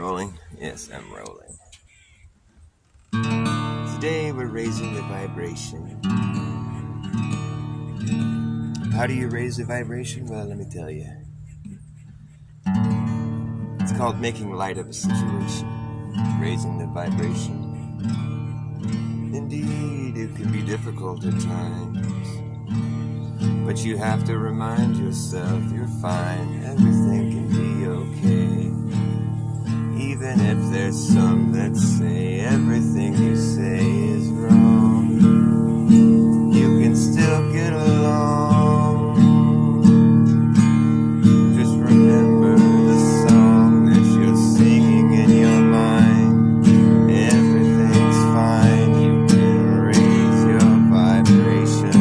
rolling? Yes, I'm rolling. Today we're raising the vibration. How do you raise the vibration? Well, let me tell you. It's called making light of a situation. Raising the vibration. Indeed, it can be difficult at times. But you have to remind yourself you're fine. Everything can be okay. Even if there's some that say everything you say is wrong, you can still get along. Just remember the song that you're singing in your mind. Everything's fine, you can raise your vibration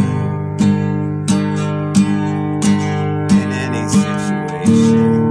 in any situation.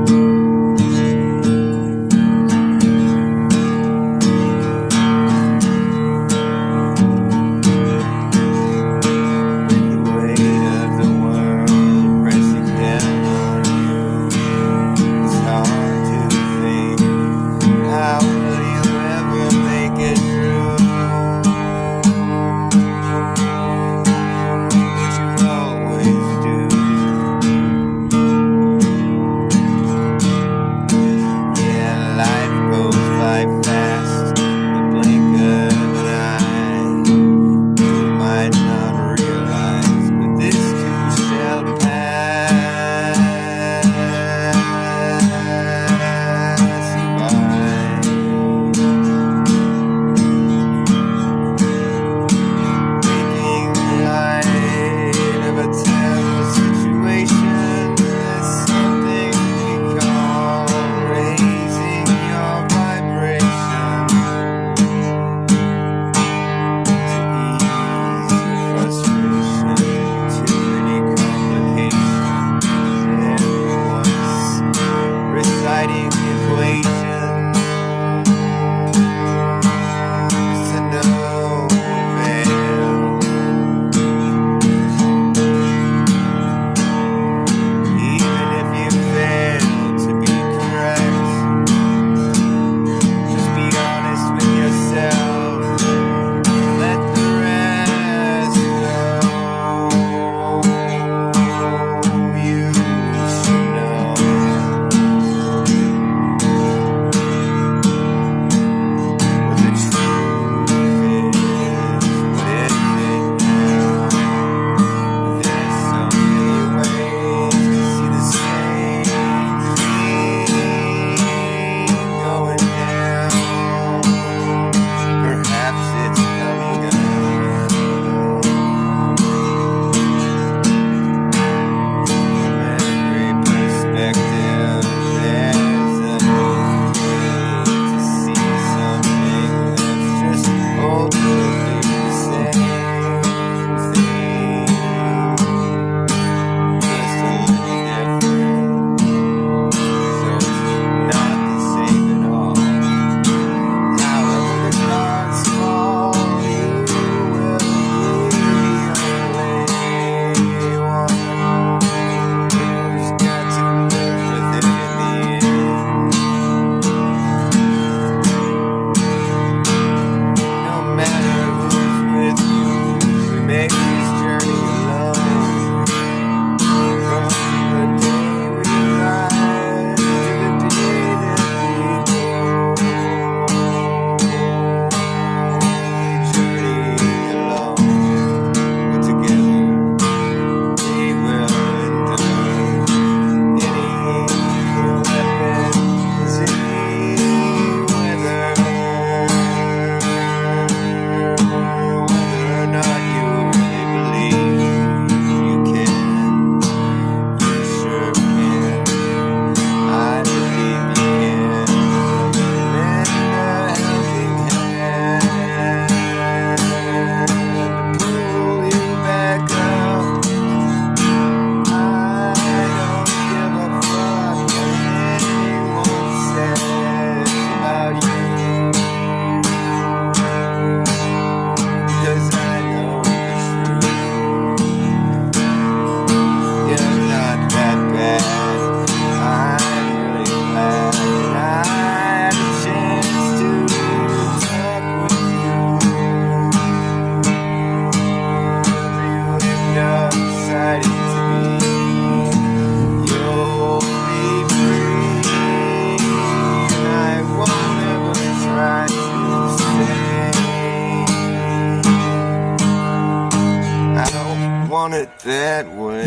doing it that way.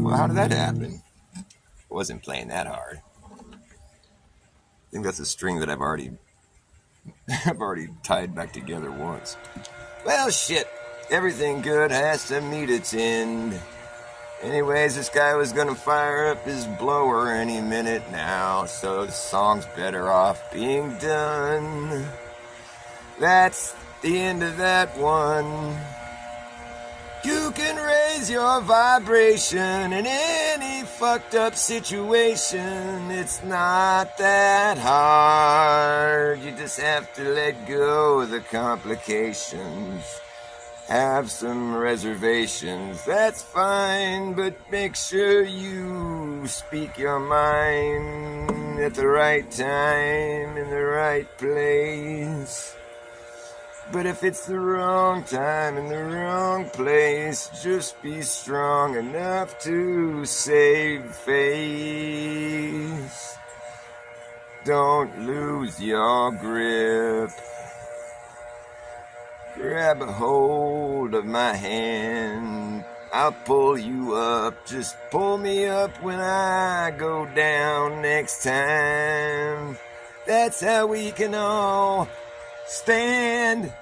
Well, how did that happen? I wasn't playing that hard. I think that's a string that I've already tied back together once. Well, shit. Everything good has to meet its end. Anyways, this guy was gonna fire up his blower any minute now, so the song's better off being done. That's the end of that one. You can raise your vibration in any fucked up situation. It's not that hard. You just have to let go of the complications. Have some reservations, that's fine, but make sure you speak your mind at the right time, in the right place. But if it's the wrong time in the wrong place, just be strong enough to save face. Don't lose your grip. Grab a hold of my hand. I'll pull you up. Just pull me up when I go down next time. That's how we can all stand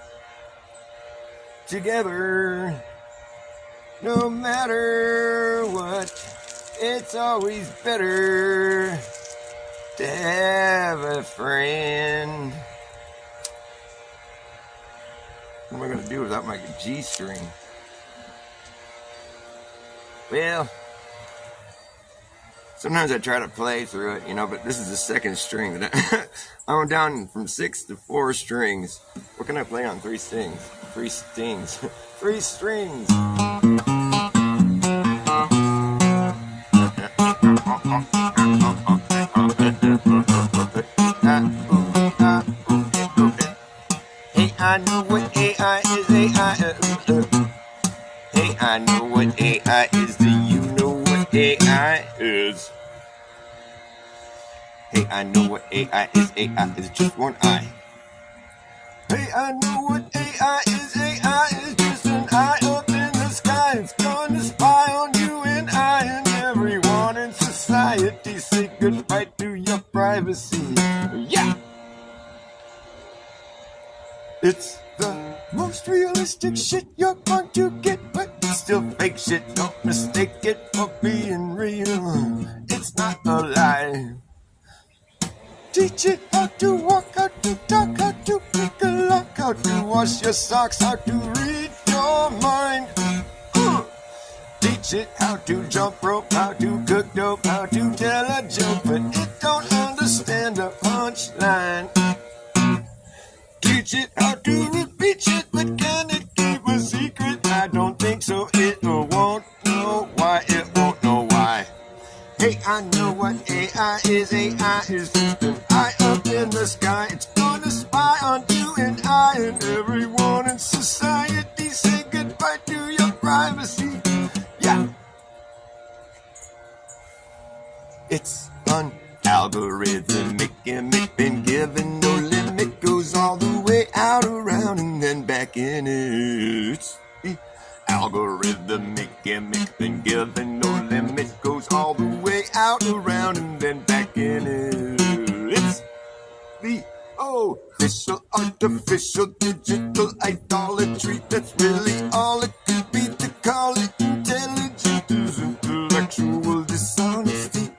together. No matter what, it's always better to have a friend. What am I going to do without my G string? Well, sometimes I try to play through it, but this is the second string that I went down from 6 to 4 strings. What can I play on 3 strings? 3 strings. 3 strings. Hey, I know what AI is. Hey, I know what AI is. Do you know what AI is? Hey, I know what AI is. AI is just one eye. Hey, I know what AI is. AI is just an eye up in the sky. It's gonna spy on you and I and everyone in society. Say goodbye to your privacy. Yeah! It's the most realistic shit you're going to get, but it's still fake shit. Don't mistake it for being real. It's not a lie. Teach it how to walk, how to talk, how to pick a lock, how to wash your socks, how to read your mind. Teach it how to jump rope, how to cook dope, how to tell a joke, but it don't understand a punchline. Teach it how to repeat shit, but can it keep a secret? I don't think so. It won't know why. It won't know why. Hey, I know what AI is. AI is just an eye up in the sky. It's gonna spy on you and I and everyone in society. Say goodbye to your privacy. Yeah. It's an algorithmic gimmick, been given no limit, goes all the way out, around, and then back in it. It's the algorithmic gimmick, been given no limit, goes all the way out, around, and then back in it. It's the official, artificial, digital idolatry. That's really all it could be to call it intelligent. Is intellectual dishonesty.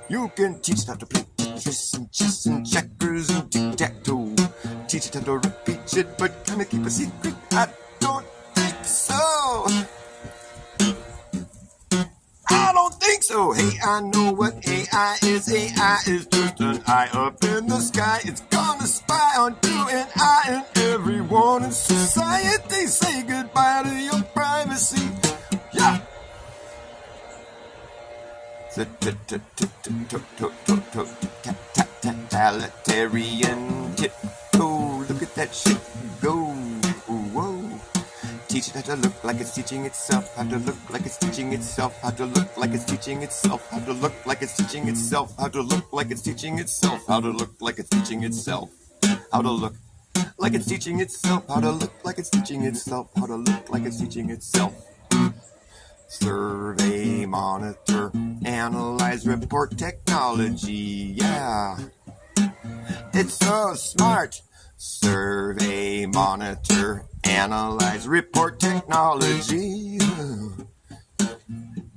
You can teach it how to play Tetris and chess and checkers and tic-tac-toe. Teach it how to repeat shit, but can it keep a secret? I don't think so. I don't think so. Hey, I know what AI is. AI is just an eye up in the sky. It's gonna spy on you and I and everyone in society. Say goodbye to your privacy. Yeah. Totalitarian tiptoe. Look at that shit go. Whoa. Teach it how to look like it's teaching itself. How to look like it's teaching itself. How to look like it's teaching itself. How to look like it's teaching itself. How to look like it's teaching itself. How to look like it's teaching itself. How to look like it's teaching itself how to look like it's teaching itself how to look like it's teaching itself. Survey, monitor, analyze, report technology. Yeah, it's so smart. Survey, monitor, analyze, report technology.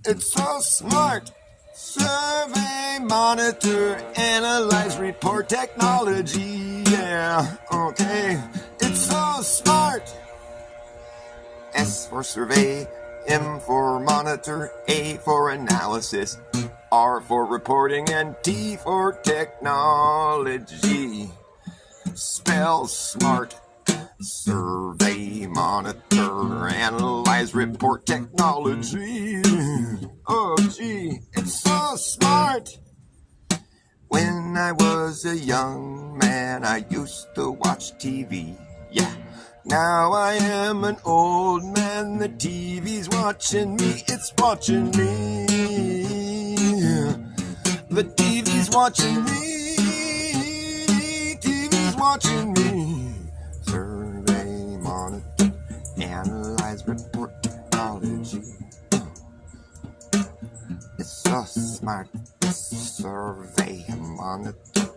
It's so smart. Survey, monitor, analyze, report technology. Yeah, okay. It's so smart. S for survey, M for monitor, A for analysis, R for reporting, and T for technology. Spell smart. Survey, monitor, analyze, report technology. Oh gee, it's so smart. When I was a young man, I used to watch TV. Yeah. Now I am an old man, the TV's watching me, it's watching me. The TV's watching me, TV's watching me. Survey, monitor, analyze, report technology. It's so smart. Survey, monitor,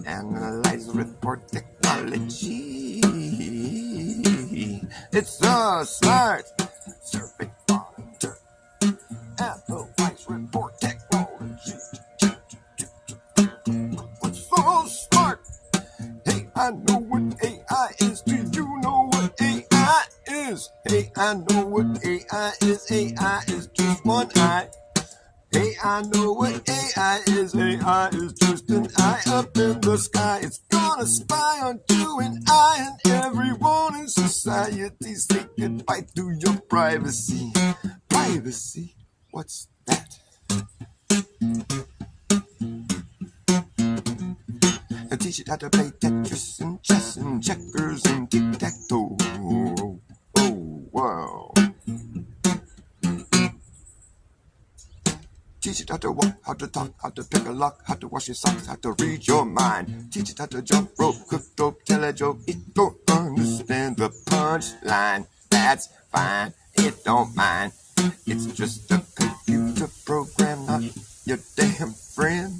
analyze, report technology. It's so smart. Survey, monitor, analyze, report technology. It's so smart. Hey, I know what AI is. Do you know what AI is? Hey, I know what AI is. AI is just one eye. Hey, I know what AI is. AI is just an eye up in the sky. It's gonna spy on you and I and everyone in society. Say goodbye to your privacy. Privacy? What's that? And teach it how to play Tetris and chess and checkers and tic-tac-toe. Oh, wow. Teach it how to walk, how to talk, how to pick a lock, how to wash your socks, how to read your mind. Teach it how to jump rope, cook dope, tell a joke. It don't understand the punchline. That's fine, it don't mind. It's just a computer program, not your damn friend.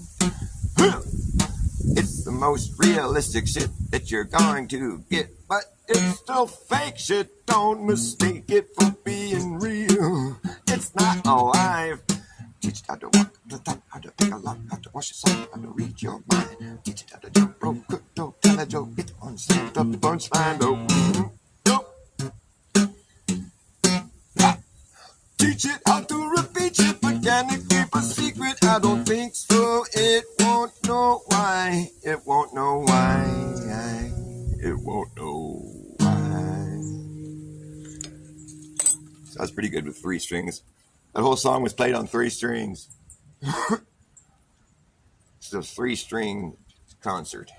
It's the most realistic shit that you're going to get, but it's still fake shit. Don't mistake it for being real. It's not alive. Teach it how to walk, how to talk, how to pick a lock, how to wash your sock, how to read your mind. Teach it how to jump rope, cook dope, tell a joke, get on stand up, punchline, though. Teach it how to repeat it, but can it keep a secret? I don't think so. It won't know why. It won't know why. It won't know why. Sounds pretty good with 3 strings. That whole song was played on 3 strings. It's a 3-string concert.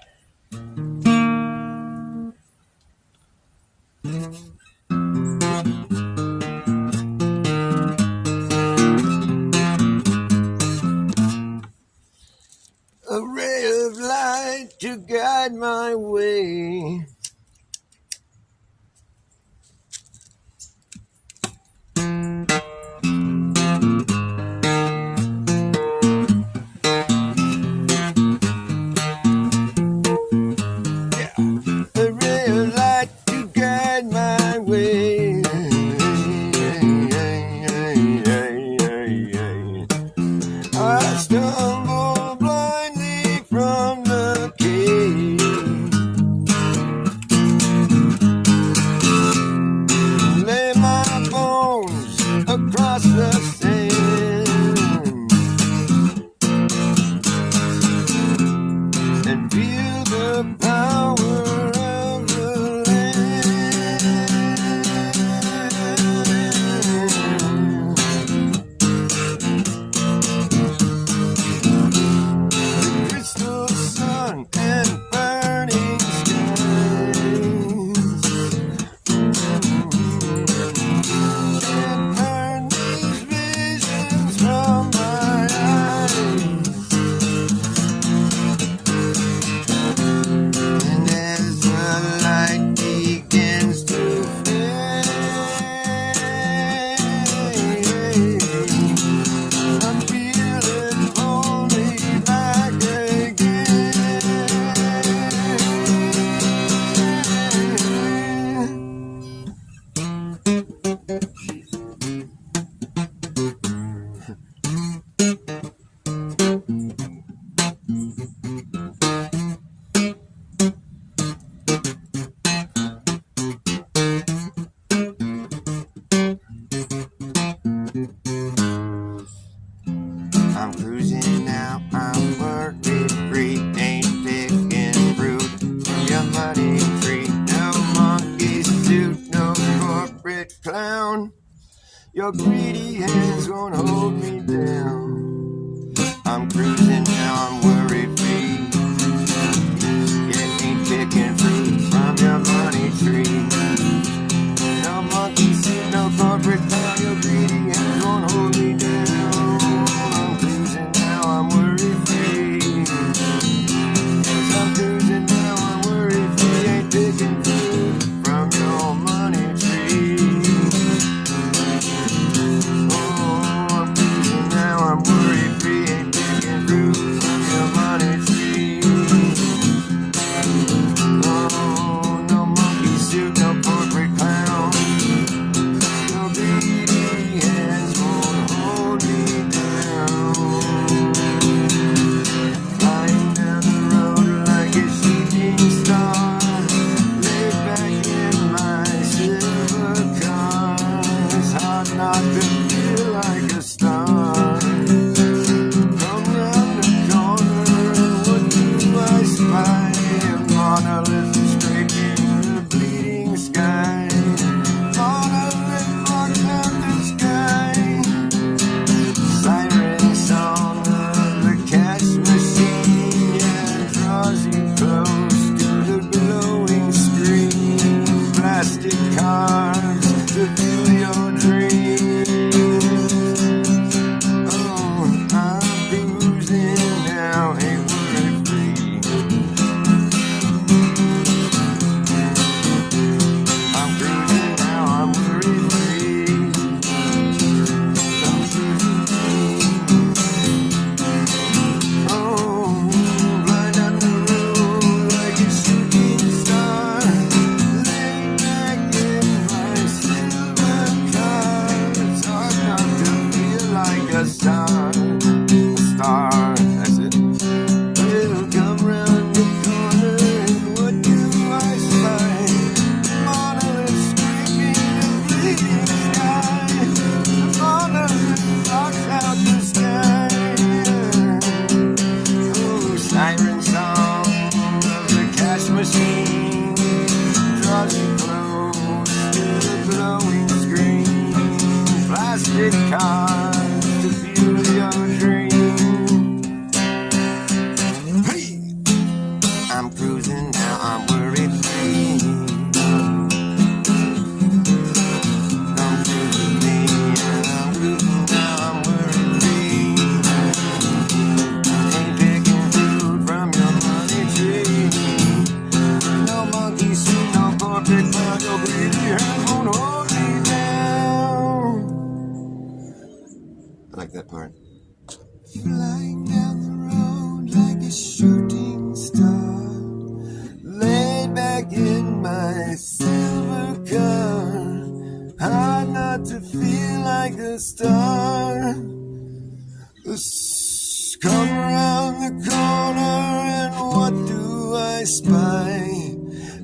A ray of light to guide my way. corporate clown. Your greedy hands won't hold me down. I'm cruising now, I'm worry-free. You ain't picking fruit from your money tree. No monkey see, no corporate clown. Your greedy hands won't hold me down. I'm cruising now, I'm worry-free. Yes, I'm cruising now, I'm worry-free. Ain't picking fruit from your money tree. Oh, I'm cruising now, I'm worry-free. Ain't picking fruit from your money tree. Oh, no monkey suit, no corporate clown. Your greedy hands won't hold me down. Flying down the road like a shooting star, laid back in my silver car. It's hard not to feel like a star. Come round the corner and what do I spy? A monolith scraping the bleeding sky. Monolith walks out the sky. Siren song of the cash machine, yeah, draws you close to the glowing screen. Plastic cards to fuel your dreams. Oh, I'm cruising now, ain't worry-free. I'm cruising now, I'm worry-free. I'm cruising. Oh, fly down the road like a shooting star, laid back in my silver car. It's hard not to feel like a star. A star, that's it. We'll come round the corner and what do I spy? Monolith scraping the bleeding sky. The monolith knocks out the sky. Oh, siren song of the cash machine draws you close to the glowing screen. Plastic cards to fuel your dream. Hey! I'm cruising now, I'm worry-free. I'm cruising now, I'm worry-free. Ain't picking fruit from your money tree. No monkey see, no corporate clown. Your greedy hands won't hold me down. I like that part. Flying down the road like a shooting star, laid back in my silver car. Hard not to feel like a star. Come around the corner and what do I spy?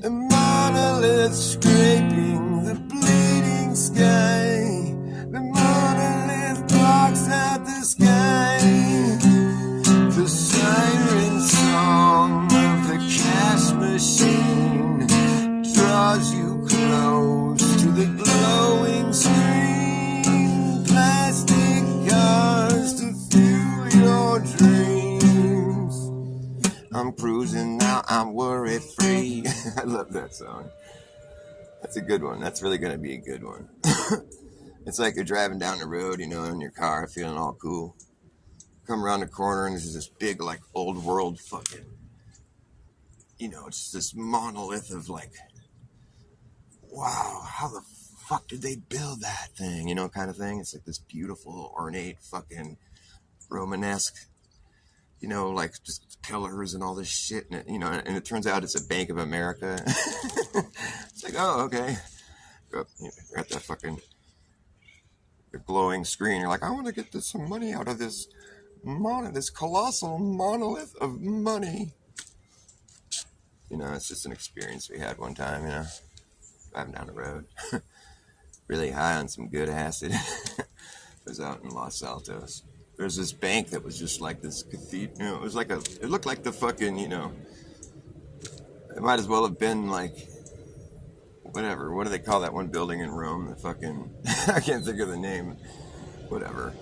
A monolith scraping the bleeding sky. The monolith blocks out the sky. The siren song of the cash machine draws you close to the glowing screen. Plastic cars to fuel your dreams. I'm cruising now, I'm worry-free. I love that song. That's a good one. That's really going to be a good one. It's like you're driving down the road, in your car, feeling all cool. Come around the corner and there's this big, like, old world fucking, it's this monolith of, like, wow, how the fuck did they build that thing, kind of thing. It's like this beautiful, ornate, fucking Romanesque, like just pillars and all this shit. And and it turns out it's a Bank of America. It's like, oh, okay. You're at that fucking glowing screen. You're like, I want to get some money out of this colossal monolith of money. It's just an experience we had one time, driving down the road. Really high on some good acid. It was out in Los Altos. There's this bank that was just like this cathedral. It looked like the fucking, it might as well have been like whatever. What do they call that one building in Rome? The fucking I can't think of the name. Whatever.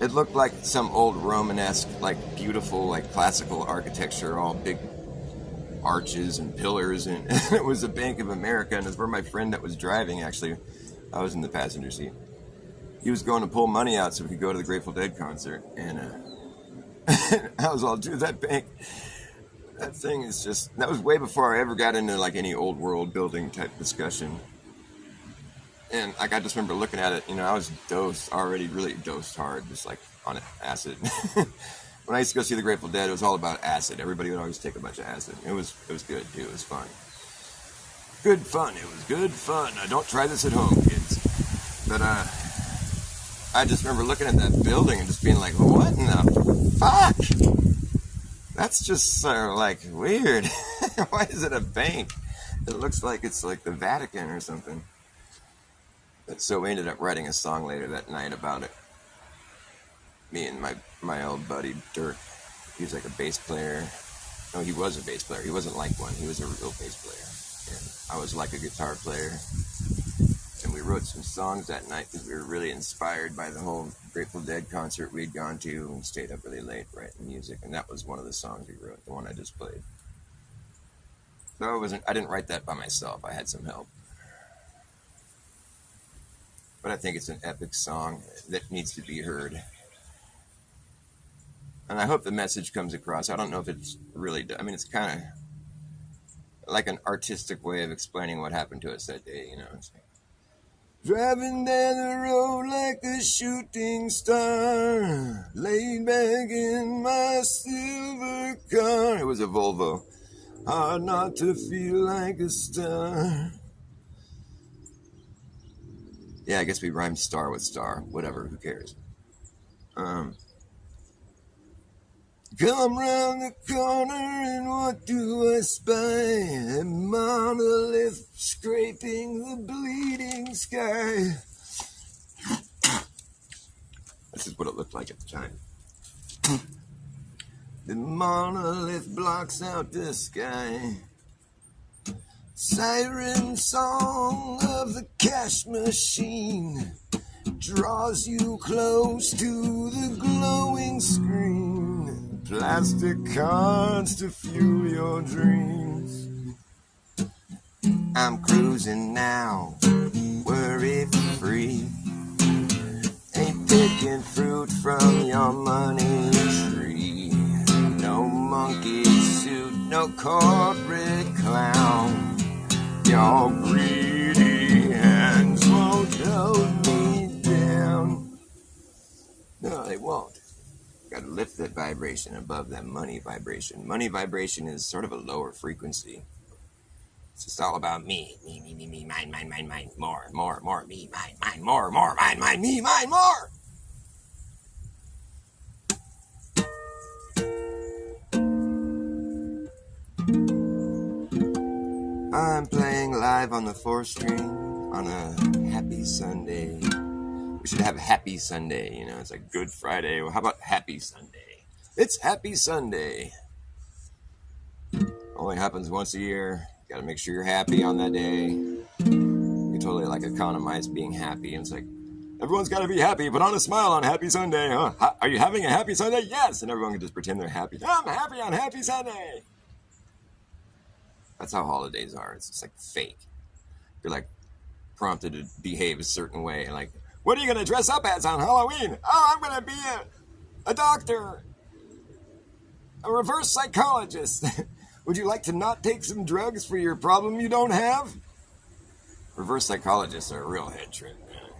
It looked like some old Romanesque, like beautiful, like classical architecture, all big arches and pillars, and it was the Bank of America, and it's where my friend that was driving, actually, I was in the passenger seat. He was going to pull money out so we could go to the Grateful Dead concert, and I was all, dude, that bank, that thing is just, that was way before I ever got into like any old world building type discussion. And like, I just remember looking at it, you know, I was already really dosed hard, just like on acid. When I used to go see the Grateful Dead, it was all about acid. Everybody would always take a bunch of acid. It was good, too. It was fun. Good fun. It was good fun. Don't try this at home, kids. But I just remember looking at that building and just being like, what in the fuck? That's just like weird. Why is it a bank? It looks like it's like the Vatican or something. So we ended up writing a song later that night about it. Me and my old buddy Dirk. He was like a bass player. No, he was a bass player. He wasn't like one. He was a real bass player. And I was like a guitar player. And we wrote some songs that night because we were really inspired by the whole Grateful Dead concert we'd gone to and stayed up really late writing music. And that was one of the songs we wrote, the one I just played. So I didn't write that by myself. I had some help. But I think it's an epic song that needs to be heard. And I hope the message comes across. I don't know if it's really, I mean, it's kind of like an artistic way of explaining what happened to us that day, you know. It's like, driving down the road like a shooting star, laid back in my silver car. It was a Volvo. Hard not to feel like a star. Yeah, I guess we rhymed star with star. Whatever, who cares? Come round the corner and what do I spy? A monolith scraping the bleeding sky. This is what it looked like at the time. The monolith blocks out the sky. Siren song of the cash machine draws you close to the glowing screen. Plastic cards to fuel your dreams. I'm cruising now, worry-free. Ain't picking fruit from your money tree. No monkey suit, no corporate clown. Your greedy hands won't hold me down. No, they won't. Got to lift that vibration above that money vibration. Money vibration is sort of a lower frequency. It's just all about me, mine, more, me, mine, more, mine, me, mine, more. I'm playing live on the 4th string on a happy Sunday. We should have a happy Sunday, you know, it's like Good Friday. Well, how about happy Sunday? It's happy Sunday. Only happens once a year. Got to make sure you're happy on that day. You totally like economize being happy. And it's like, everyone's got to be happy. Put on a smile on happy Sunday. Huh? Are you having a happy Sunday? Yes. And everyone can just pretend they're happy. I'm happy on happy Sunday. That's how holidays are. It's just like fake. You're like prompted to behave a certain way. Like, what are you going to dress up as on Halloween? Oh, I'm going to be a doctor. A reverse psychologist. Would you like to not take some drugs for your problem you don't have? Reverse psychologists are a real head trip, man.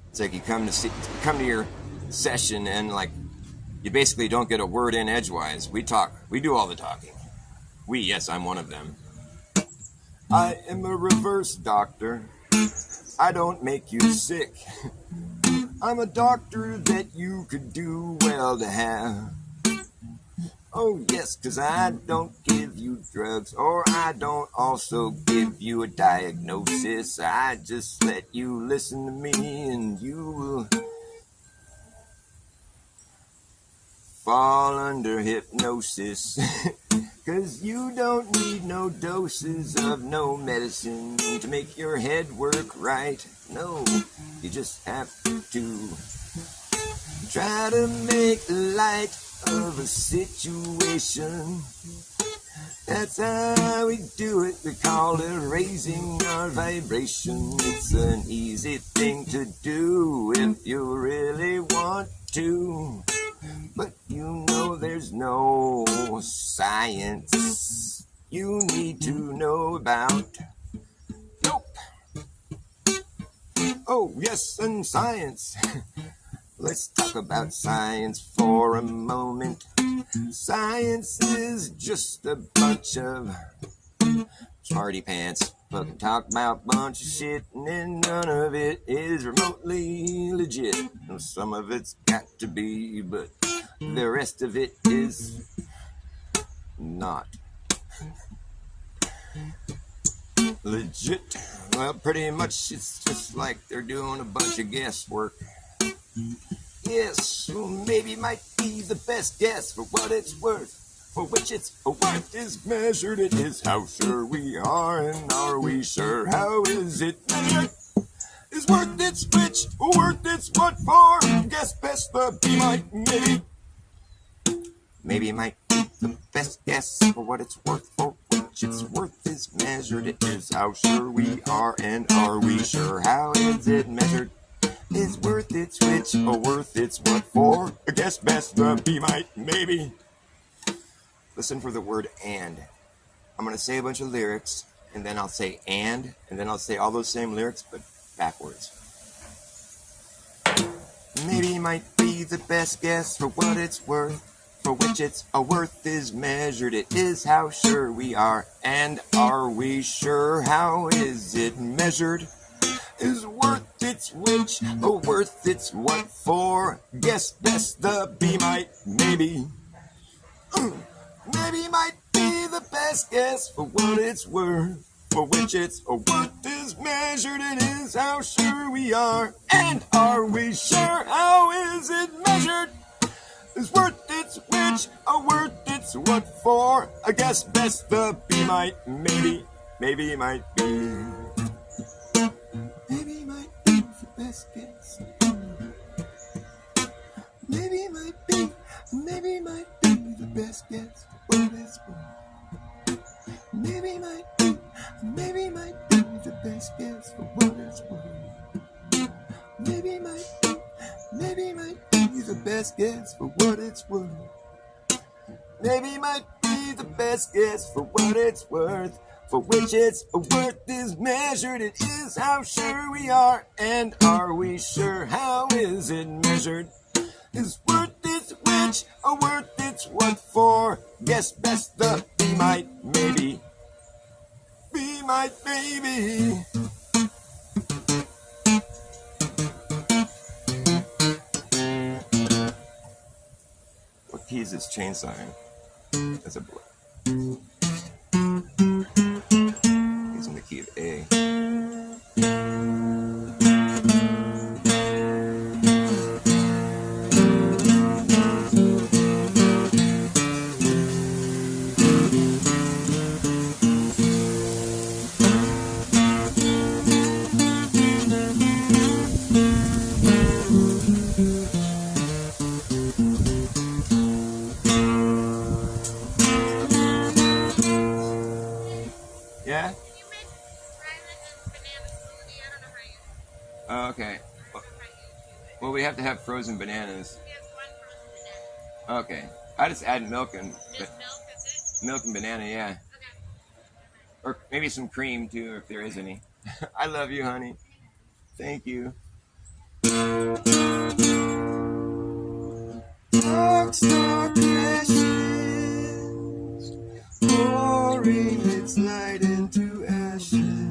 It's like you come to your session and like you basically don't get a word in edgewise. We talk. We do all the talking. Yes, I'm one of them. I am a reverse doctor. I don't make you sick. I'm a doctor that you could do well to have. Oh yes, 'cause I don't give you drugs, or I don't also give you a diagnosis. I just let you listen to me and you will fall under hypnosis. 'cause you don't need no doses of no medicine to make your head work right. No, you just have to try to make light of a situation. That's how we do it. We call it raising our vibration. It's an easy thing to do if you really want to. But you know there's no science you need to know about. Nope. Oh, yes, and science. Let's talk about science for a moment. Science is just a bunch of smarty pants. Fucking talk about bunch of shit, and then none of it is remotely legit. Some of it's got to be, but the rest of it is not legit. Well, pretty much it's just like they're doing a bunch of guesswork. Yes, well, maybe might be the best guess for what it's worth. For which its worth is measured, it is how sure we are, and are we sure? How is it measured? Is worth its which, worth its what for? Guess best the be might, maybe. Maybe might be the best guess for what it's worth, for which its worth is measured, it is how sure we are, and are we sure? How is it measured? Is worth its which, worth its what for? Guess best the be might, maybe. Listen for the word and. I'm going to say a bunch of lyrics, and then I'll say and then I'll say all those same lyrics, but backwards. Maybe might be the best guess for what it's worth, for which its worth is measured. It is how sure we are, and are we sure? How is it measured? Is worth its which, worth its what for? Guess best the be might, maybe. Maybe might be the best guess for what it's worth, for which its worth is measured. It is how sure we are, and are we sure? How is it measured? Is worth its which, worth its what for? I guess best the be might, maybe. Maybe might be. Maybe might be the best guess. Maybe might be the best guess for what it's worth. Maybe might be the best guess for what it's worth. Maybe might be the best guess for what it's worth. Maybe might be the best guess for what it's worth, for which its worth is measured. It is how sure we are, and are we sure? How is it measured? Is worth its which, worth its what for? Guess best the be might, maybe. Be might, maybe. What key is this chainsaw in? That's a boy. He's in the key of A. Yeah? Oh, okay. Well, we have to have frozen bananas. Okay. I just add milk and milk and banana, yeah. Or maybe some cream too, if there is any. I love you, honey. Thank you. Rockstar crashes, pouring its light into ashes.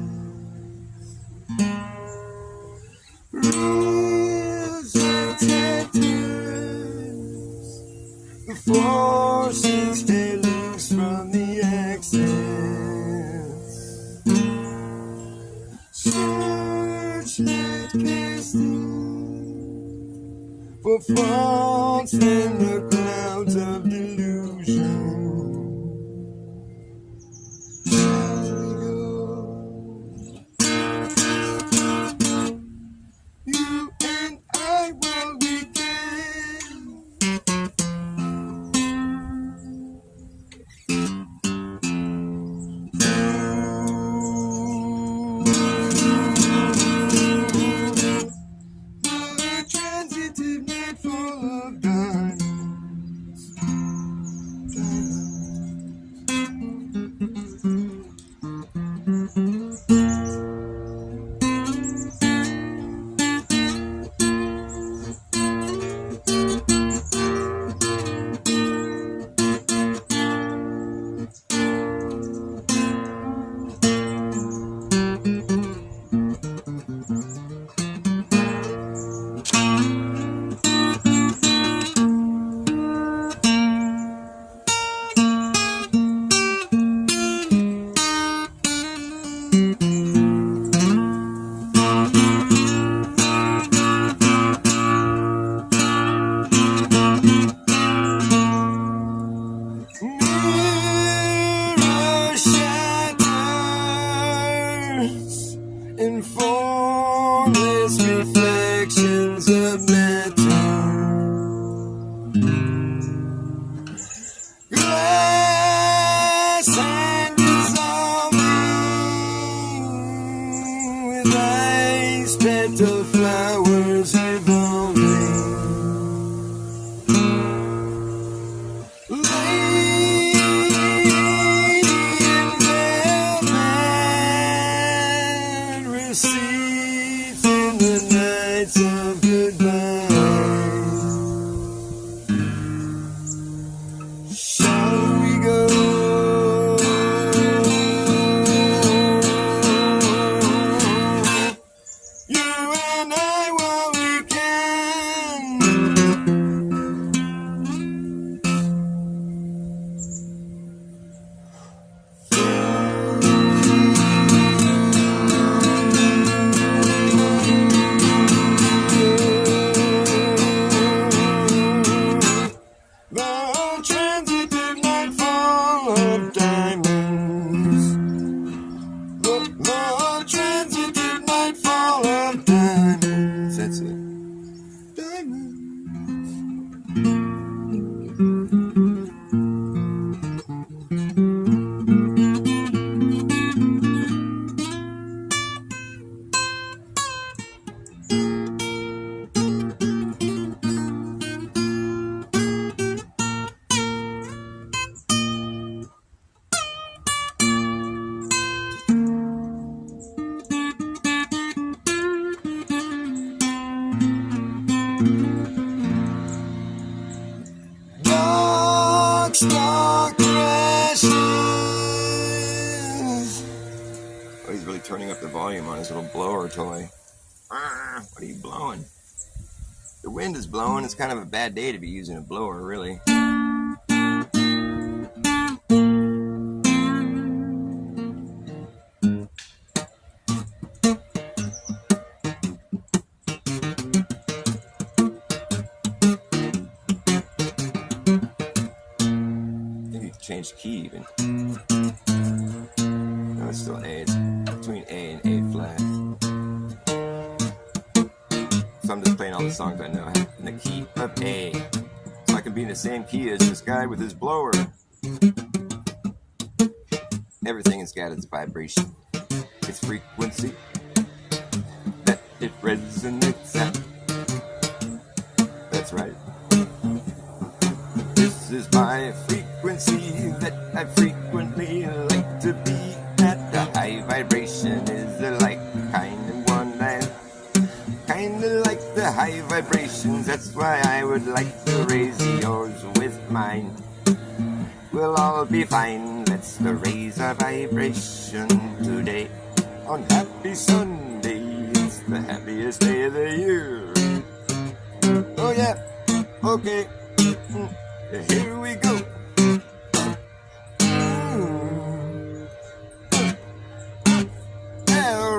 Rules and tatters, the forces stay loose from the accents. Searchlight casting for faults in the clouds of delusion. endless reflections of matter. Glass and dissolving with ice petal flowers revolving. Receipts in the nights of goodbye. Shall we go? You and I while we can. The transitive nightfall of diamonds. The transitive nightfall of diamonds. That's it. Diamonds. Dark crashes. Oh, he's really turning up the volume on his little blower toy. What are you blowing? The wind is blowing. It's kind of a bad day to be using a blower, really. Change key even. No, it's still A. It's between A and A flat. So I'm just playing all the songs I know in the key of A. So I can be in the same key as this guy with his blower. Everything has got its vibration, its frequency that it resonates at. That's right. This is my frequency that I frequently like to be at. The high vibration is the light kind of wonderland. Kinda like the high vibrations, that's why I would like to raise yours with mine. We'll all be fine, let's raise our vibration today. On Happy Sunday, it's the happiest day of the year. Oh yeah, okay. Here we go.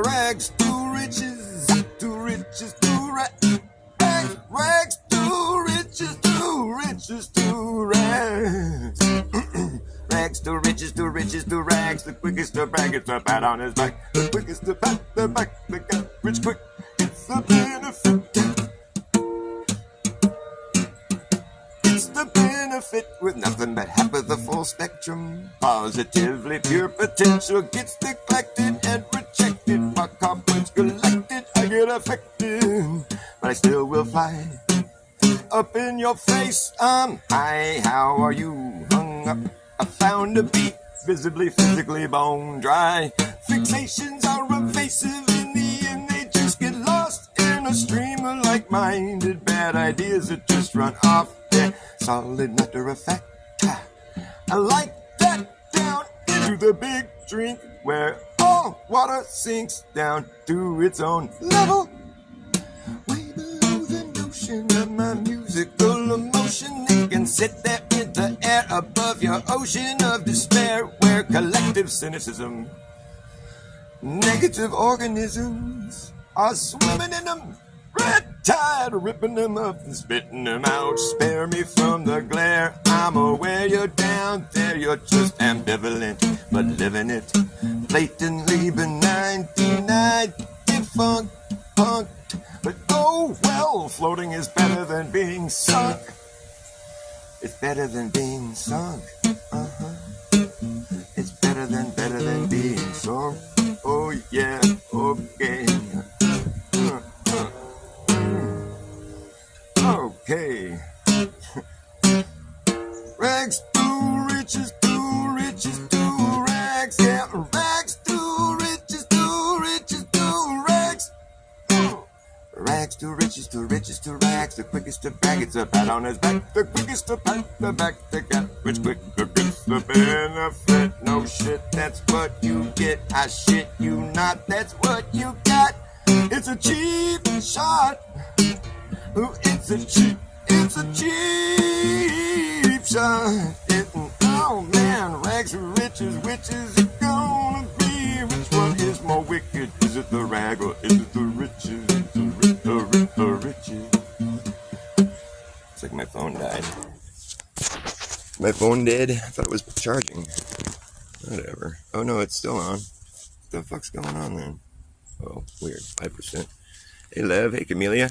Rags to riches, to riches to rags. Rags to riches, to riches to rags. Rags to riches, to riches to rags. The quickest to brag, it's a pat on his back. The quickest to pat the back, the got rich quick. It's a benefit. The benefit with nothing but half of the full spectrum. Positively pure potential gets neglected and rejected. My complex collected, I get affected, but I still will fly up in your face. I'm high, how are you? Hung up, I found a beat, visibly, physically bone dry. Fixations are evasive, in the end they just get lost in a stream of like-minded bad ideas that just run off. Solid matter of fact, I like that down into the big drink where all water sinks down to its own level. Way below the notion of my musical emotion, it can sit there in the air above your ocean of despair, where collective cynicism, negative organisms are swimming in them. Red tide, ripping them up and spitting them out. Spare me from the glare. I'm aware you're down there. You're just ambivalent, but living it blatantly benign. Denied, defunct, punked, But oh well, floating is better than being sunk. It's better than being sunk. It's better than being sunk. Oh yeah, okay. Okay. Rags to riches, to riches, to rags. Yeah, rags to riches, to riches, to rags. Rags to riches, to riches, to rags. The quickest to bag, it's a pat on his back. The quickest to pat the back, the cat. Which quick gets the benefit. No shit, that's what you get. I shit you not, that's what you got. It's a cheap shot. Ooh, it's a cheap shot. Oh man, rags to riches, which is it gonna be? Which one is more wicked? Is it the rag or is it the riches? The riches. It's like my phone died. My phone did? I thought it was charging. Whatever. Oh no, it's still on. What the fuck's going on then? Oh, weird. 5%. Hey Lev, hey Camellia.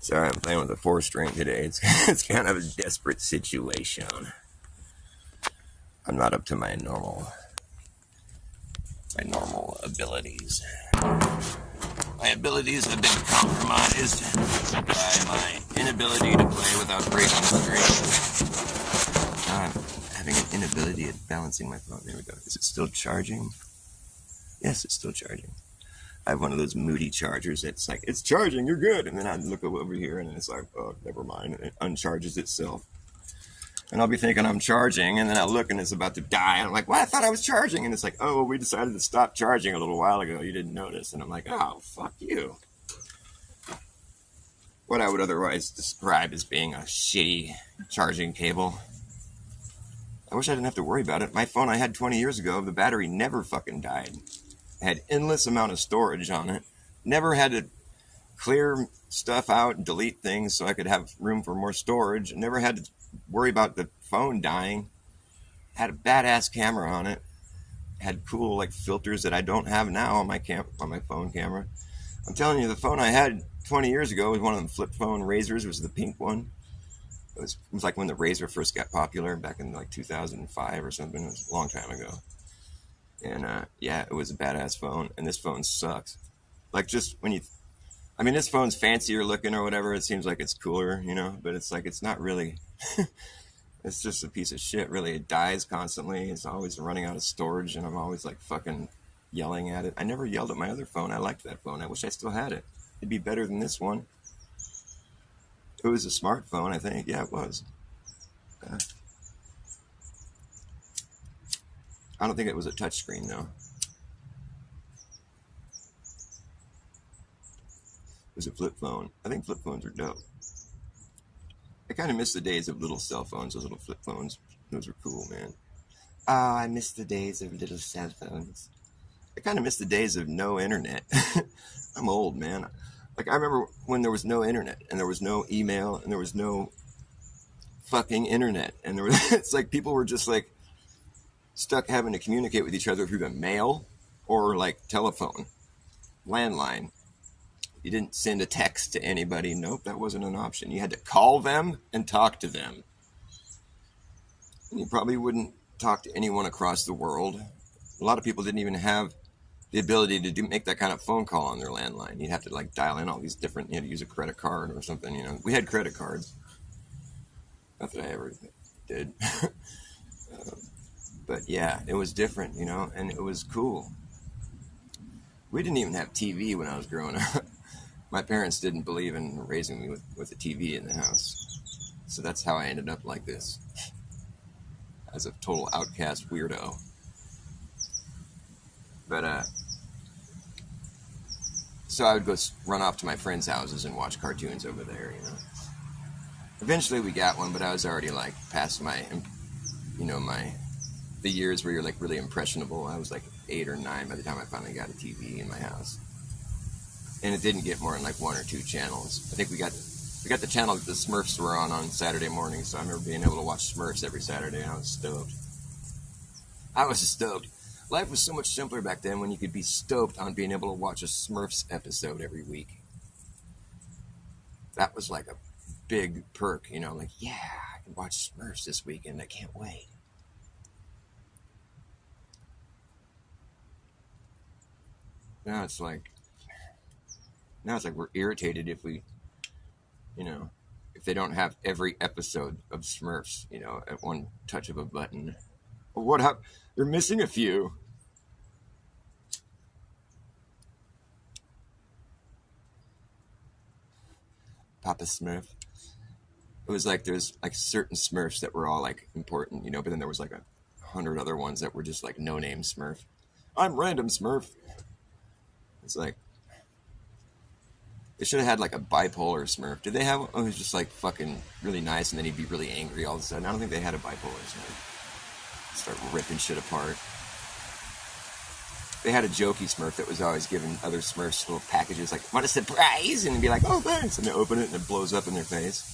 Sorry, I'm playing with a 4-string today. It's kind of a desperate situation. I'm not up to my normal abilities. My abilities have been compromised by my inability to play without breaking strings. I'm having an inability at balancing my phone. There we go. Is it still charging? Yes, it's still charging. I have one of those moody chargers that's like, it's charging, you're good. And then I look over here and it's like, oh, never mind. And it uncharges itself. And I'll be thinking I'm charging, and then I'll look and it's about to die. And I'm like, well, I thought I was charging. And it's like, oh, well, we decided to stop charging a little while ago. You didn't notice. And I'm like, oh, fuck you. What I would otherwise describe as being a shitty charging cable. I wish I didn't have to worry about it. My phone I had 20 years ago, the battery never fucking died. I had endless amount of storage on it. Never had to clear stuff out and delete things so I could have room for more storage. Never had to worry about the phone dying. Had a badass camera on it. Had cool like filters that I don't have now on my phone camera. I'm telling you, the phone I had 20 years ago was one of them flip phone Razors. It was the pink one. It was like when the Razor first got popular back in like 2005 or something. It was a long time ago. And yeah, it was a badass phone. And this phone sucks. Like just when this phone's fancier looking or whatever. It seems like it's cooler, you know, but it's like, it's not really, it's just a piece of shit, really. It dies constantly. It's always running out of storage, and I'm always like fucking yelling at it. I never yelled at my other phone. I liked that phone. I wish I still had it. It'd be better than this one. It was a smartphone, I think. Yeah, it was. I don't think it was a touchscreen, though. It was a flip phone. I think flip phones are dope. I kind of miss the days of little cell phones, those little flip phones. Those were cool, man. Oh, I miss the days of little cell phones. I kind of miss the days of no internet. I'm old, man. Like, I remember when there was no internet, and there was no email, and there was no fucking internet. And it's like people were just like stuck having to communicate with each other through the mail or like telephone, landline. You didn't send a text to anybody. Nope, that wasn't an option. You had to call them and talk to them. And you probably wouldn't talk to anyone across the world. A lot of people didn't even have the ability to make that kind of phone call on their landline. You'd have to like dial in all these different, you had to use a credit card or something, you know. We had credit cards. Not that I ever did. But yeah, it was different, you know, and it was cool. We didn't even have TV when I was growing up. My parents didn't believe in raising me with a TV in the house. So that's how I ended up like this. As a total outcast weirdo. But, so I would go run off to my friends' houses and watch cartoons over there, you know. Eventually we got one, but I was already like past my, you know, the years where you're like really impressionable. I was like 8 or 9 by the time I finally got a TV in my house. And it didn't get more than like 1 or 2 channels. I think we got the channel that the Smurfs were on Saturday morning, so I remember being able to watch Smurfs every Saturday, and I was stoked. Life was so much simpler back then when you could be stoked on being able to watch a Smurfs episode every week. That was like a big perk, you know, like, yeah, I can watch Smurfs this weekend. I can't wait. Now it's like we're irritated if we, you know, if they don't have every episode of Smurfs, you know, at one touch of a button. Well, what up? They're missing a few. Papa Smurf. It was like there's like certain Smurfs that were all like important, you know, but then there was like 100 other ones that were just like no name Smurf. I'm random Smurf. It's like they should have had like a bipolar Smurf. Did they have one? Oh, he was just like fucking really nice and then he'd be really angry all of a sudden. I don't think they had a bipolar Smurf. Start ripping shit apart. They had a jokey Smurf that was always giving other Smurfs little packages like, want a surprise? And be like, oh, thanks. And they open it and it blows up in their face.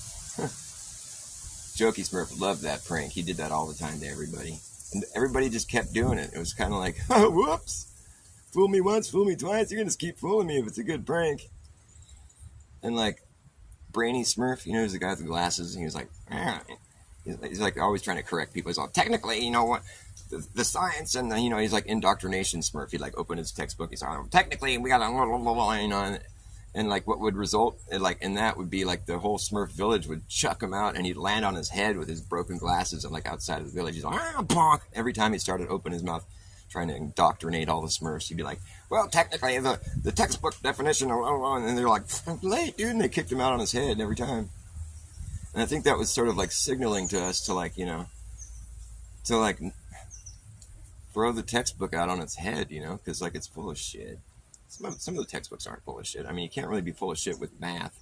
Jokey Smurf loved that prank. He did that all the time to everybody. And everybody just kept doing it. It was kind of like, oh, whoops. Fool me once, fool me twice. You're going to just keep fooling me if it's a good prank. And like Brainy Smurf, you know, he's the guy with the glasses. And he was like, he's like always trying to correct people. He's all, technically, you know what? The science and, you know, he's like indoctrination Smurf. He'd like open his textbook. He's like, technically, we got a line on it. And like what would result like in that would be like the whole Smurf village would chuck him out and he'd land on his head with his broken glasses and like outside of the village. He's like, bonk. Every time he started opening his mouth, trying to indoctrinate all the Smurfs, he'd be like, well, technically the textbook definition, and they're like, late, dude. And they kicked him out on his head every time. And I think that was sort of like signaling to us to like, you know, to like throw the textbook out on its head, you know, because like it's full of shit. Some of the textbooks aren't full of shit. I mean, you can't really be full of shit with math.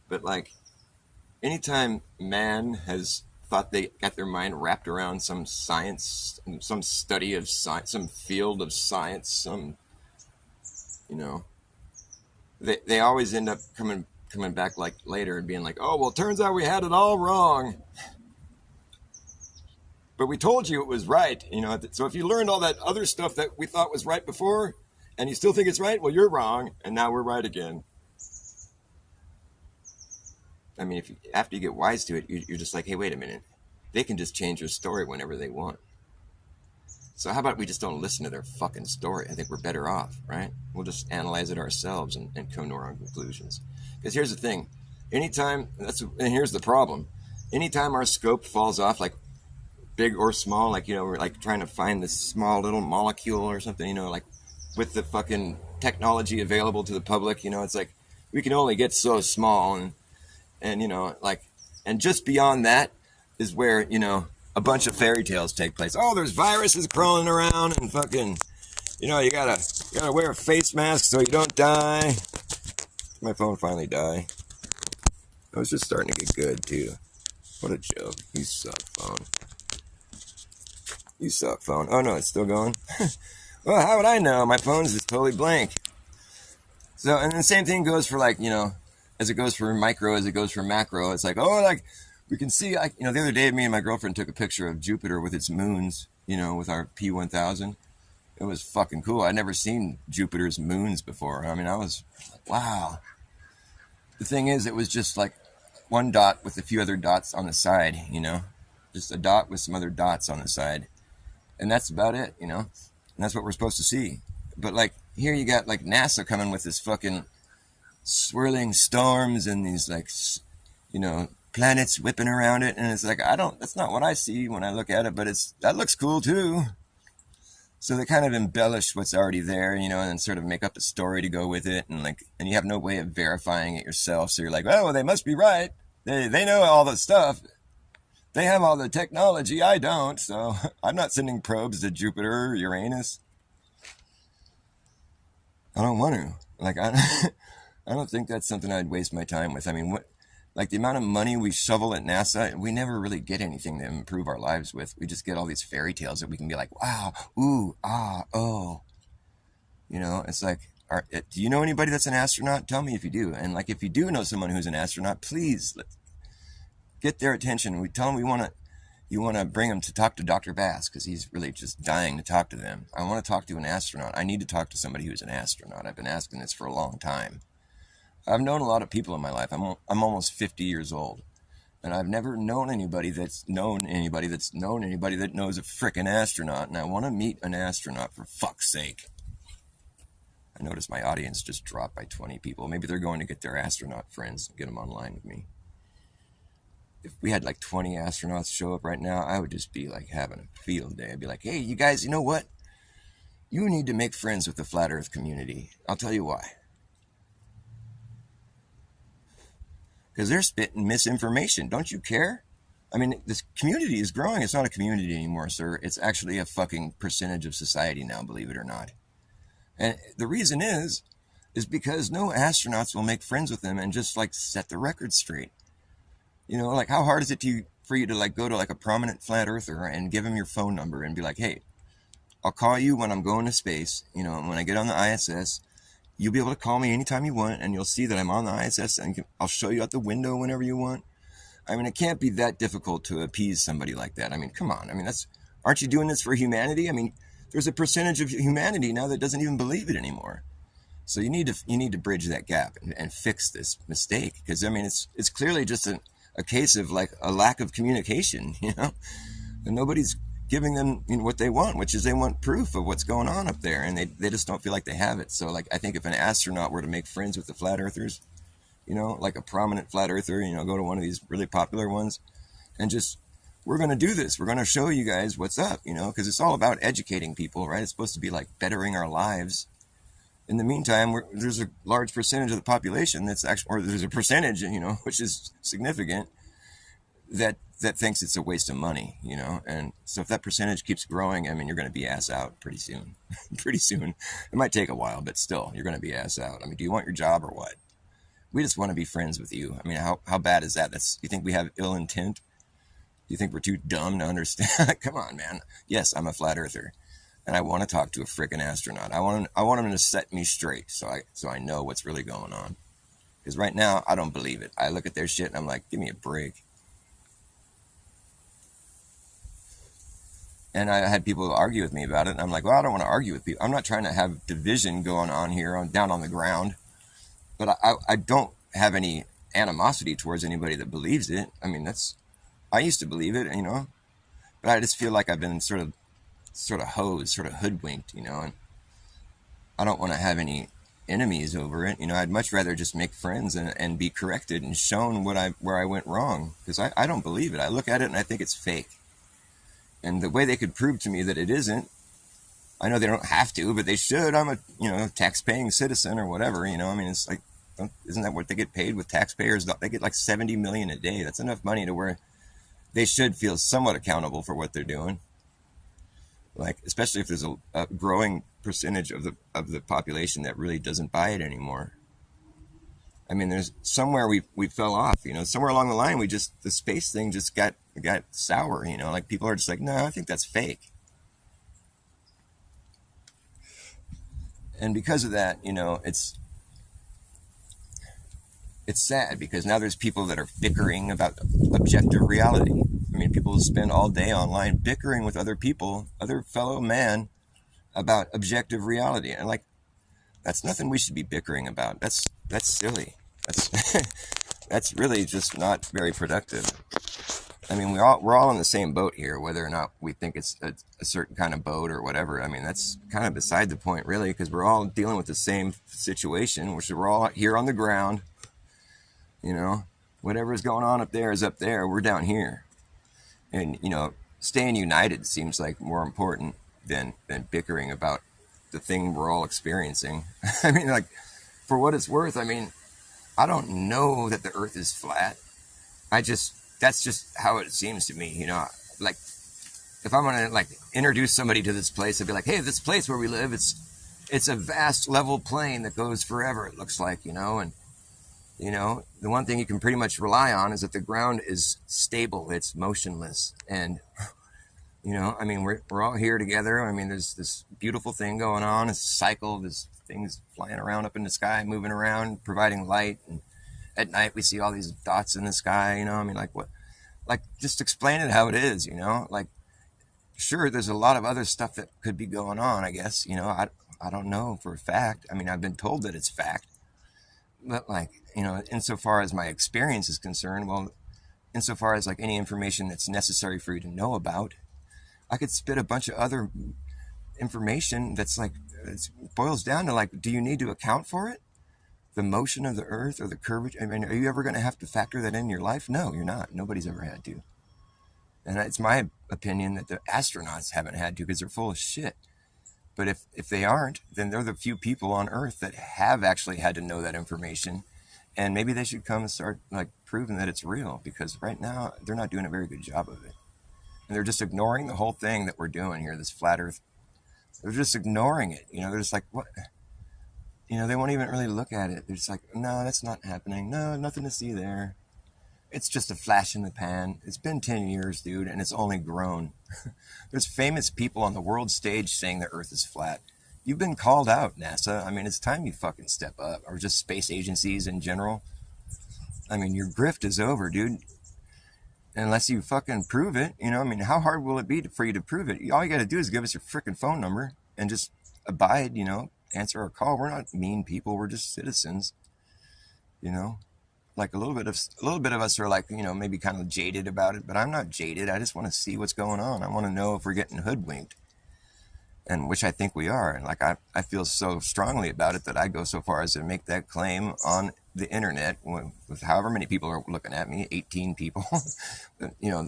But like, anytime man has thought they got their mind wrapped around some science, some study of science, some field of science, some, you know, they always end up coming back like later and being like, oh, well, it turns out we had it all wrong. But we told you it was right, you know. So if you learned all that other stuff that we thought was right before, and you still think it's right, well, you're wrong, and now we're right again. I mean, after you get wise to it, you're just like, hey, wait a minute. They can just change their story whenever they want. So how about we just don't listen to their fucking story? I think we're better off, right? We'll just analyze it ourselves and come to our own conclusions. Because here's the thing. And here's the problem. Anytime our scope falls off, like big or small, like, you know, we're like trying to find this small little molecule or something, you know, like with the fucking technology available to the public, you know, it's like we can only get so small and you know, like, and just beyond that is where, you know, a bunch of fairy tales take place. Oh, there's viruses crawling around and fucking, you know, you gotta wear a face mask so you don't die. My phone finally died. I was just starting to get good too. What a joke. You suck, phone. You suck, phone. Oh no, it's still going? Well, how would I know? My phone's just totally blank. So, and the same thing goes for like, you know, as it goes for micro, as it goes for macro. It's like, oh, like we can see, like, you know, the other day me and my girlfriend took a picture of Jupiter with its moons, you know, with our P1000. It was fucking cool. I'd never seen Jupiter's moons before. I mean, I was like, wow. The thing is, it was just like one dot with a few other dots on the side, you know, just a dot with some other dots on the side. And that's about it, you know. And that's what we're supposed to see. But like here you got like NASA coming with this fucking swirling storms and these like, you know, planets whipping around it. And it's like, that's not what I see when I look at it, but that looks cool too. So they kind of embellish what's already there, you know, and then sort of make up a story to go with it. And like, and you have no way of verifying it yourself. So you're like, oh, well, they must be right. They know all the stuff. They have all the technology. I don't. So I'm not sending probes to Jupiter or Uranus. I don't want to. Like, I don't think that's something I'd waste my time with. I mean, like the amount of money we shovel at NASA, we never really get anything to improve our lives with. We just get all these fairy tales that we can be like, wow, ooh, ah, oh. You know, it's like, do you know anybody that's an astronaut? Tell me if you do. And like, if you do know someone who's an astronaut, please get their attention. We tell them we want to, you want to bring them to talk to Dr. Bass because he's really just dying to talk to them. I want to talk to an astronaut. I need to talk to somebody who's an astronaut. I've been asking this for a long time. I've known a lot of people in my life. I'm almost 50 years old. And I've never known anybody that's known anybody that knows a frickin' astronaut. And I want to meet an astronaut, for fuck's sake. I noticed my audience just dropped by 20 people. Maybe they're going to get their astronaut friends and get them online with me. If we had like 20 astronauts show up right now, I would just be like having a field day. I'd be like, hey, you guys, you know what? You need to make friends with the flat earth community. I'll tell you why. Because they're spitting misinformation. Don't you care? I mean, this community is growing. It's not a community anymore, sir. It's actually a fucking percentage of society now, believe it or not. And the reason is because no astronauts will make friends with them and just like set the record straight. You know, like how hard is it for you to like go to like a prominent flat earther and give him your phone number and be like, hey, I'll call you when I'm going to space. You know, when I get on the ISS, you'll be able to call me anytime you want, and you'll see that I'm on the ISS, and I'll show you out the window whenever you want. I mean, it can't be that difficult to appease somebody like that. I mean, come on. I mean, aren't you doing this for humanity? I mean, there's a percentage of humanity now that doesn't even believe it anymore. So you need to bridge that gap and fix this mistake, because I mean, it's clearly just a case of like a lack of communication, you know, and nobody's giving them, you know, what they want, which is they want proof of what's going on up there, and they just don't feel like they have it. So like, I think if an astronaut were to make friends with the flat earthers, you know, like a prominent flat earther, you know, go to one of these really popular ones and just, we're going to do this. We're going to show you guys what's up, you know, because it's all about educating people, right? It's supposed to be like bettering our lives. In the meantime, there's a large percentage of the population that's actually, or there's a percentage, you know, which is significant, that thinks it's a waste of money, you know. And so if that percentage keeps growing, I mean, you're going to be ass out pretty soon. Pretty soon. It might take a while, but still, you're going to be ass out. I mean, do you want your job or what? We just want to be friends with you. I mean, how bad is that? You think we have ill intent? Do you think we're too dumb to understand? Come on, man. Yes, I'm a flat earther, and I want to talk to a freaking astronaut. I want him to set me straight so I know what's really going on. Because right now, I don't believe it. I look at their shit and I'm like, give me a break. And I had people argue with me about it, and I'm like, well, I don't want to argue with people. I'm not trying to have division going on here down on the ground. But I don't have any animosity towards anybody that believes it. I mean, I used to believe it, you know, but I just feel like I've been sort of hosed, sort of hoodwinked, you know, and I don't want to have any enemies over it. You know, I'd much rather just make friends and be corrected and shown where I went wrong, because I don't believe it. I look at it and I think it's fake. And the way they could prove to me that it isn't, I know they don't have to, but they should. I'm a, you know, tax-paying citizen or whatever, you know. I mean, it's like, isn't that what they get paid with taxpayers? They get like $70 million a day. That's enough money to where they should feel somewhat accountable for what they're doing. Like, especially if there's a growing percentage of the population that really doesn't buy it anymore. I mean, there's somewhere we fell off, you know. Somewhere along the line, the space thing just got sour, you know. Like, people are just like, no, I think that's fake. And because of that, you know, it's sad, because now there's people that are bickering about objective reality. I mean, people spend all day online bickering with other people, other fellow man, about objective reality. And like, that's nothing we should be bickering about. That's silly. That's really just not very productive. I mean, we're all in the same boat here, whether or not we think it's a certain kind of boat or whatever. I mean, that's kind of beside the point, really, because we're all dealing with the same situation, which we're all here on the ground. You know, whatever is going on up there is up there. We're down here. And, you know, staying united seems like more important than bickering about the thing we're all experiencing. I mean, like, for what it's worth, I mean, I don't know that the earth is flat. That's just how it seems to me, you know. Like, if I'm going to, like, introduce somebody to this place, I'd be like, hey, this place where we live, it's a vast level plain that goes forever, it looks like, you know. And, you know, the one thing you can pretty much rely on is that the ground is stable, it's motionless. And, you know, I mean, we're all here together. I mean, there's this beautiful thing going on, a cycle, there's things flying around up in the sky, moving around, providing light. And at night we see all these dots in the sky, you know. I mean, like, what? like, just explain it how it is, like, sure, there's a lot of other stuff that could be going on, I guess, I don't know for a fact. I mean, I've been told that it's fact, but like, insofar as my experience is concerned, well, insofar as like any information that's necessary for you to know about, I could spit a bunch of other information that's like, it boils down to like, do you need to account for it? The motion of the earth or the curvature? I mean, are you ever going to have to factor that in your life? No, you're not. Nobody's ever had to. And it's my opinion that the astronauts haven't had to because they're full of shit. But if they aren't, then they're the few people on Earth that have actually had to know that information. And maybe they should come and start like proving that it's real, because right now they're not doing a very good job of it. And they're just ignoring the whole thing that we're doing here, this flat Earth. They're just ignoring it. They're just like, what? They won't even really look at it. They're just like, no, that's not happening. No, nothing to see there. It's just a flash in the pan. It's been 10 years, dude, and it's only grown. There's famous people on the world stage saying the Earth is flat. You've been called out, NASA. I mean, it's time you fucking step up, or just space agencies in general. I mean, your grift is over, dude. Unless you fucking prove it, I mean, how hard will it be for you to prove it? All you got to do is give us your freaking phone number and just abide, answer our call. We're not mean people. We're just citizens, like a little bit of us are like, maybe kind of jaded about it, but I'm not jaded. I just want to see what's going on. I want to know if we're getting hoodwinked, and which I think we are. And like, I feel so strongly about it that I go so far as to make that claim on the internet with however many people are looking at me, 18 people.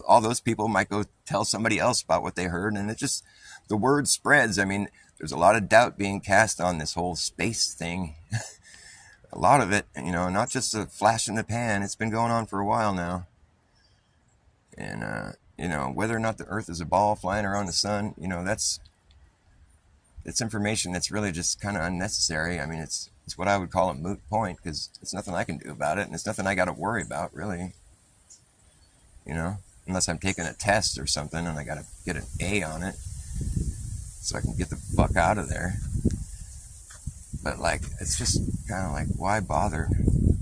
All those people might go tell somebody else about what they heard, and it just, the word spreads. I mean, there's a lot of doubt being cast on this whole space thing. A lot of it, not just a flash in the pan. It's been going on for a while now. And, whether or not the Earth is a ball flying around the sun, it's information that's really just kind of unnecessary. I mean, it's what I would call a moot point, because it's nothing I can do about it, and it's nothing I got to worry about, really. Unless I'm taking a test or something and I got to get an A on it so I can get the fuck out of there. But like, it's just kind of like, why bother?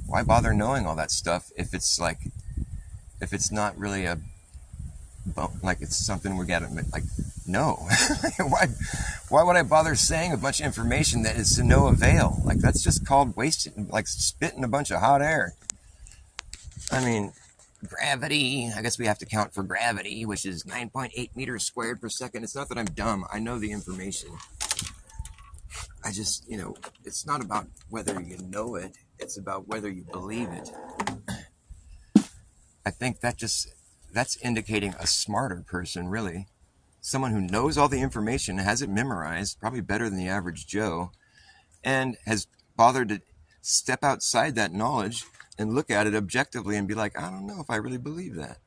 Why bother knowing all that stuff if it's not really like it's something we gotta like know? Why would I bother saying a bunch of information that is to no avail? Like, that's just called wasting, like spitting a bunch of hot air. I mean, gravity, I guess we have to count for gravity, which is 9.8 meters squared per second. It's not that I'm dumb. I know the information. I just, it's not about whether you know it. It's about whether you believe it. I think that's indicating a smarter person, really. Someone who knows all the information, has it memorized, probably better than the average Joe, and has bothered to step outside that knowledge and look at it objectively and be like, I don't know if I really believe that.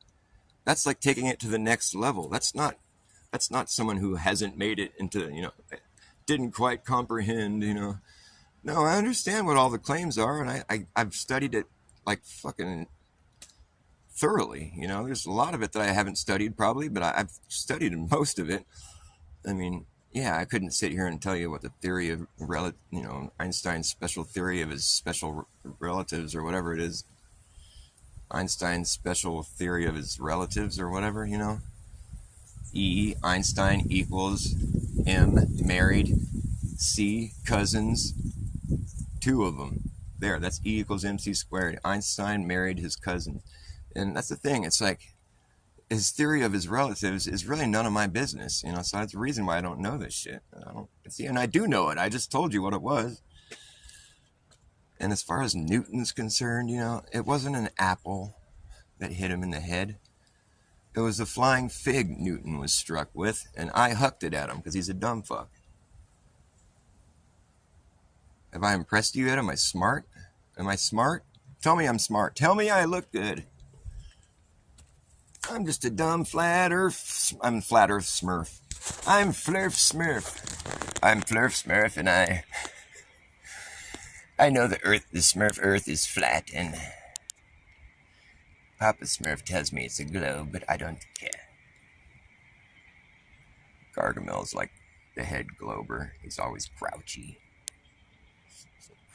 That's like taking it to the next level. That's not someone who hasn't made it into, didn't quite comprehend, No, I understand what all the claims are, and I've studied it like fucking thoroughly. There's a lot of it that I haven't studied probably, but I've studied most of it. I mean, yeah, I couldn't sit here and tell you what the theory of Einstein's special theory of his special relatives or whatever it is. Einstein's special theory of his relatives or whatever, E, Einstein equals M, married, C, cousins, two of them. There, that's E equals MC squared. Einstein married his cousin. And that's the thing. It's like, his theory of his relatives is really none of my business, so that's the reason why I don't know this shit. And I do know it. I just told you what it was. And as far as Newton's concerned, it wasn't an apple that hit him in the head. It was the flying fig Newton was struck with, and I hucked it at him because he's a dumb fuck. Have I impressed you yet? Am I smart? Am I smart? Tell me I'm smart. Tell me I look good. I'm just a dumb flat earth. I'm flat earth smurf. I'm Flurf Smurf. I'm Flurf Smurf, and I know the Smurf earth is flat, and Papa Smurf tells me it's a globe, but I don't care. Gargamel's like the head glober. He's always grouchy.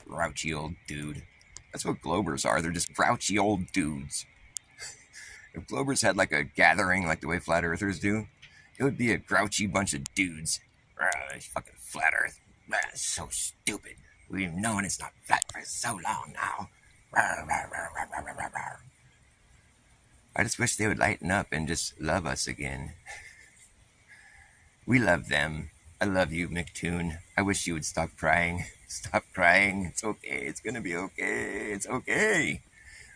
Grouchy old dude. That's what globers are. They're just grouchy old dudes. If Globers had like a gathering like the way flat earthers do, it would be a grouchy bunch of dudes. Fucking flat earth. So stupid. We've known it's not flat for so long now. I just wish they would lighten up and just love us again. We love them. I love you, McToon. I wish you would stop crying. Stop crying. It's okay. It's gonna be okay. It's okay.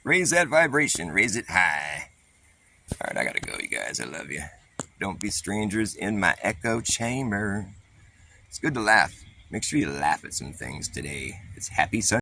Raise that vibration. Raise it high. All right, I gotta go, you guys. I love you. Don't be strangers in my echo chamber. It's good to laugh. Make sure you laugh at some things today. It's happy Sunday.